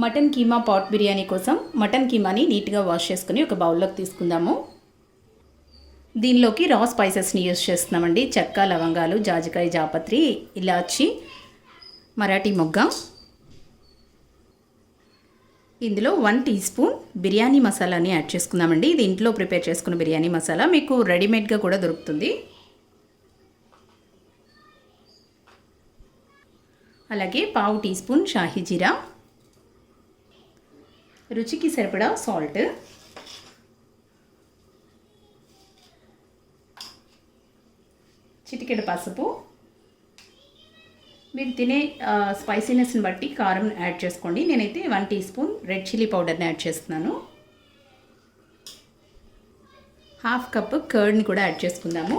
Mutton keema pot biryani కోసం mutton కీమాని నీట్గా wash చేసుకుని ఒక బౌల్లోకి తీసుకుందాము. దీనిలోకి రా స్పైసెస్ని యూస్ చేస్తున్నామండి. చెక్క, లవంగాలు, జాజికాయ, జాపత్రి, ఇలాచి, మరాఠీ మొగ్గ. ఇందులో 1 టీ స్పూన్ బిర్యానీ మసాలాని యాడ్ చేసుకుందామండి. ఇది ఇంట్లో ప్రిపేర్ చేసుకున్న బిర్యానీ మసాలా, మీకు రెడీమేడ్గా కూడా దొరుకుతుంది. అలాగే పావు టీ స్పూన్ షాహీ జీరా, రుచికి సరిపడా సాల్ట్, చిటికెడు పసుపు. మీరు తినే స్పైసీనెస్ని బట్టి కారం యాడ్ చేసుకోండి. నేనైతే 1 టీ స్పూన్ రెడ్ చిల్లీ పౌడర్ని యాడ్ చేస్తున్నాను. హాఫ్ కప్ కర్డ్ని కూడా యాడ్ చేసుకుందాము.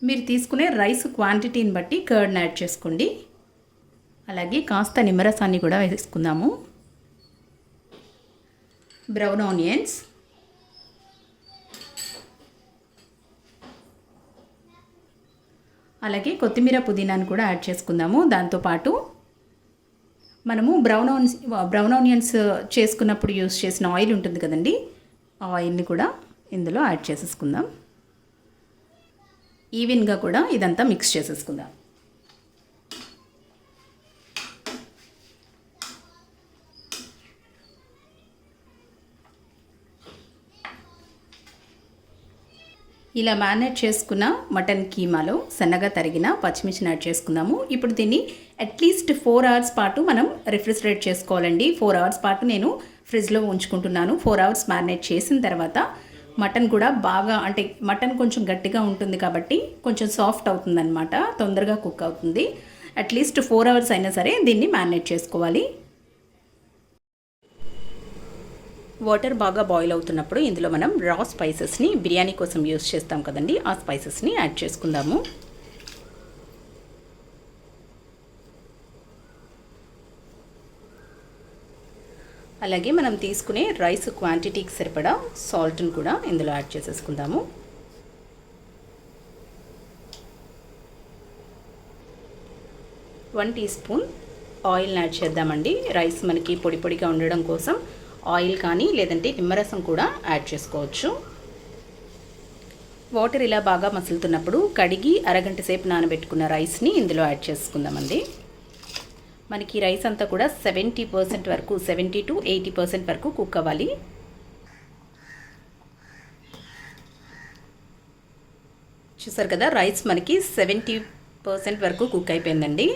మీరు తీసుకునే రైస్ క్వాంటిటీని బట్టి కర్డ్ని యాడ్ చేసుకోండి. అలాగే కాస్త నిమ్మరసాన్ని కూడా వేసుకుందాము. బ్రౌన్ ఆనియన్స్, అలాగే కొత్తిమీర, పుదీనాను కూడా యాడ్ చేసుకుందాము. దాంతోపాటు మనము బ్రౌన్ ఆనియన్స్ చేసుకున్నప్పుడు యూస్ చేసిన ఆయిల్ ఉంటుంది కదండి, ఆ ఆయిల్ని కూడా ఇందులో యాడ్ చేసేసుకుందాం. ఈవెన్గా కూడా ఇదంతా మిక్స్ చేసేసుకుందాం. ఇలా మ్యారినేట్ చేసుకున్న మటన్ కీమాలో సన్నగా తరిగిన పచ్చిమిర్చిని యాడ్ చేసుకుందాము. ఇప్పుడు దీన్ని అట్లీస్ట్ 4 అవర్స్ పాటు మనం రిఫ్రిజిరేట్ చేసుకోవాలండి. 4 అవర్స్ పాటు నేను ఫ్రిడ్జ్లో ఉంచుకుంటున్నాను. 4 అవర్స్ మ్యారినేట్ చేసిన తర్వాత మటన్ కూడా బాగా, అంటే మటన్ కొంచెం గట్టిగా ఉంటుంది కాబట్టి కొంచెం సాఫ్ట్ అవుతుందన్నమాట, తొందరగా కుక్ అవుతుంది. అట్లీస్ట్ 4 అవర్స్ అయినా సరే దీన్ని మ్యారినేట్ చేసుకోవాలి. వాటర్ బాగా బాయిల్ అవుతున్నప్పుడు ఇందులో మనం రా స్పైసెస్ని బిర్యానీ కోసం యూస్ చేస్తాం కదండి, ఆ స్పైసెస్ని యాడ్ చేసుకుందాము. అలాగే మనం తీసుకునే రైస్ క్వాంటిటీకి సరిపడా సాల్ట్ని కూడా ఇందులో యాడ్ చేసేసుకుందాము. వన్ టీ స్పూన్ ఆయిల్ని యాడ్ చేద్దామండి. రైస్ మనకి పొడి పొడిగా ఉండడం కోసం ఆయిల్ కానీ లేదంటే నిమ్మరసం కూడా యాడ్ చేసుకోవచ్చు. వాటర్ ఇలా బాగా మసులుతున్నప్పుడు కడిగి అరగంట సేపు నానబెట్టుకున్న రైస్ని ఇందులో యాడ్ చేసుకుందామండి. మనకి రైస్ అంతా కూడా 70% వరకు, 70 to 80% వరకు కుక్ అవ్వాలి. చూసారు కదా, రైస్ మనకి 70% వరకు కుక్ అయిపోయిందండి.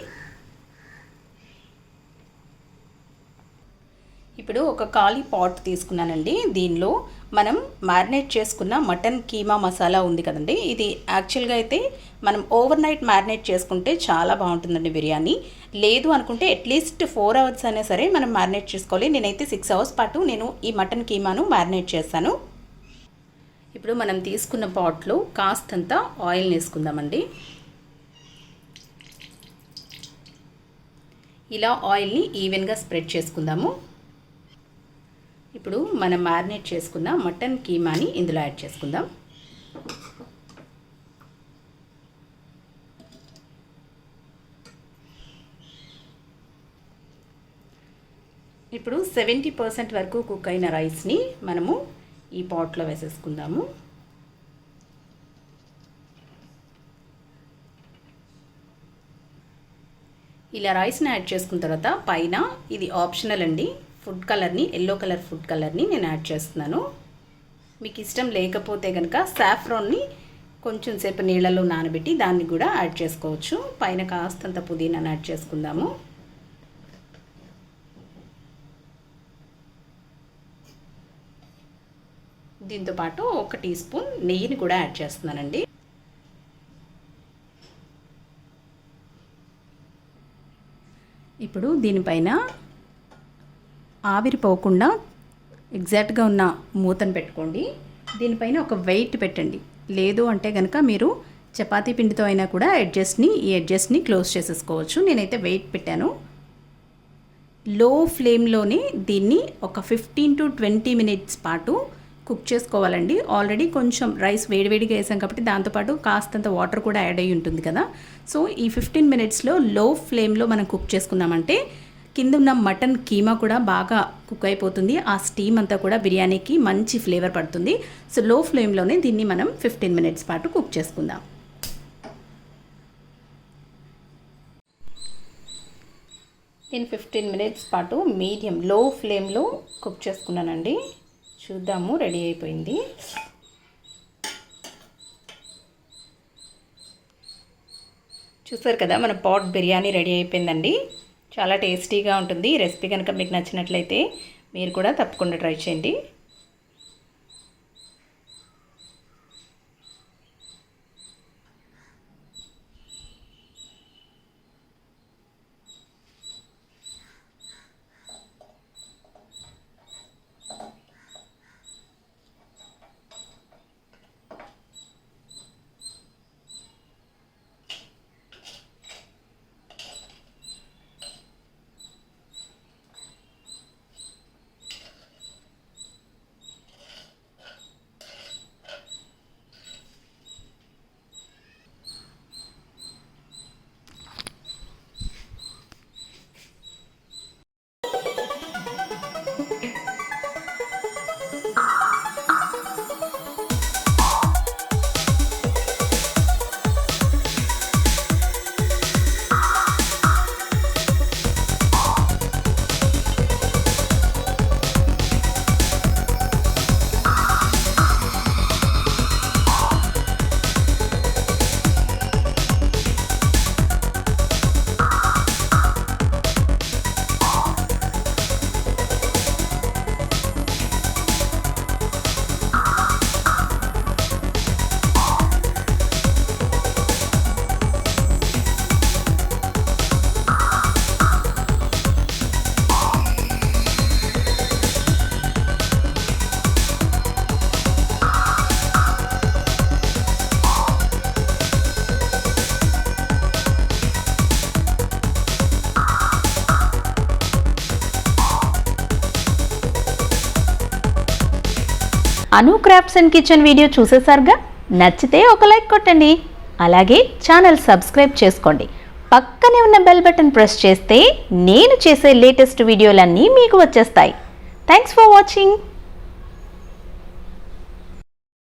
ఇప్పుడు ఒక ఖాళీ పాట్ తీసుకున్నానండి. దీనిలో మనం మ్యారినేట్ చేసుకున్న మటన్ కీమా మసాలా ఉంది కదండి, ఇది యాక్చువల్గా అయితే మనం ఓవర్ నైట్ మ్యారినేట్ చేసుకుంటే చాలా బాగుంటుందండి బిర్యానీ. లేదు అనుకుంటే అట్లీస్ట్ 4 అవర్స్ అయినా సరే మనం మ్యారినేట్ చేసుకోవాలి. నేనైతే 6 అవర్స్ పాటు నేను ఈ మటన్ కీమాను మ్యారినేట్ చేస్తాను. ఇప్పుడు మనం తీసుకున్న పాట్లో కాస్తంత ఆయిల్ని వేసుకుందామండి. ఇలా ఆయిల్ని ఈవెన్గా స్ప్రెడ్ చేసుకుందాము. ఇప్పుడు మనం మ్యారినేట్ చేసుకున్న మటన్ కీమాని ఇందులో యాడ్ చేసుకుందాం. ఇప్పుడు 70% వరకు కుక్ అయిన రైస్ని మనము ఈ పాట్లో వేసేసుకుందాము. ఇలా రైస్ని యాడ్ చేసుకున్న తర్వాత పైన, ఇది ఆప్షనల్ అండి, ఫుడ్ కలర్ని, ఎల్లో కలర్ ఫుడ్ కలర్ని నేను యాడ్ చేస్తున్నాను. మీకు ఇష్టం లేకపోతే కనుక సాఫ్రాన్ని కొంచెం సేపు నీళ్ళలో నానబెట్టి దాన్ని కూడా యాడ్ చేసుకోవచ్చు. పైన కాస్తంత పుదీనాను యాడ్ చేసుకుందాము. దీంతోపాటు 1 టీ స్పూన్ నెయ్యిని కూడా యాడ్ చేస్తున్నానండి. ఇప్పుడు దీనిపైన ఆవిరిపోకుండా ఎగ్జాక్ట్గా ఉన్న మూతను పెట్టుకోండి. దీనిపైన ఒక వెయిట్ పెట్టండి. లేదు అంటే కనుక మీరు చపాతీ పిండితో అయినా కూడా ఈ ఎడ్జస్ట్ని క్లోజ్ చేసేసుకోవచ్చు. నేనైతే వెయిట్ పెట్టాను. లో ఫ్లేమ్లోనే దీన్ని ఒక 15 to 20 మినిట్స్ పాటు కుక్ చేసుకోవాలండి. ఆల్రెడీ కొంచెం రైస్ వేడివేడిగా వేసాం కాబట్టి దాంతోపాటు కాస్తంత వాటర్ కూడా యాడ్ అయ్యి ఉంటుంది కదా. సో ఈ 15 మినిట్స్లో లో ఫ్లేమ్లో మనం కుక్ చేసుకున్నామంటే కింద ఉన్న మటన్ కీమా కూడా బాగా కుక్ అయిపోతుంది. ఆ స్టీమ్ అంతా కూడా బిర్యానీకి మంచి ఫ్లేవర్ పడుతుంది. సో లో ఫ్లేమ్లోనే దీన్ని మనం 15 మినిట్స్ పాటు కుక్ చేసుకుందాం. నేను 15 మినిట్స్ పాటు లో ఫ్లేమ్లో కుక్ చేసుకున్నానండి. చూద్దాము, రెడీ అయిపోయింది. చూసారు కదా, మన పాట్ బిర్యానీ రెడీ అయిపోయిందండి. చాలా టేస్టీగా ఉంటుంది. ఈ రెసిపీ కనుక మీకు నచ్చినట్లయితే మీరు కూడా తప్పకుండా ట్రై చేయండి. AnuCrafts and Kitchen వీడియో చూసేసారుగా, నచ్చితే ఒక లైక్ కొట్టండి. అలాగే ఛానల్ సబ్స్క్రైబ్ చేసుకోండి. పక్కనే ఉన్న బెల్ బటన్ ప్రెస్ చేస్తే నేను చేసే లేటెస్ట్ వీడియోలన్నీ మీకు వచ్చేస్తాయి. Thanks for watching.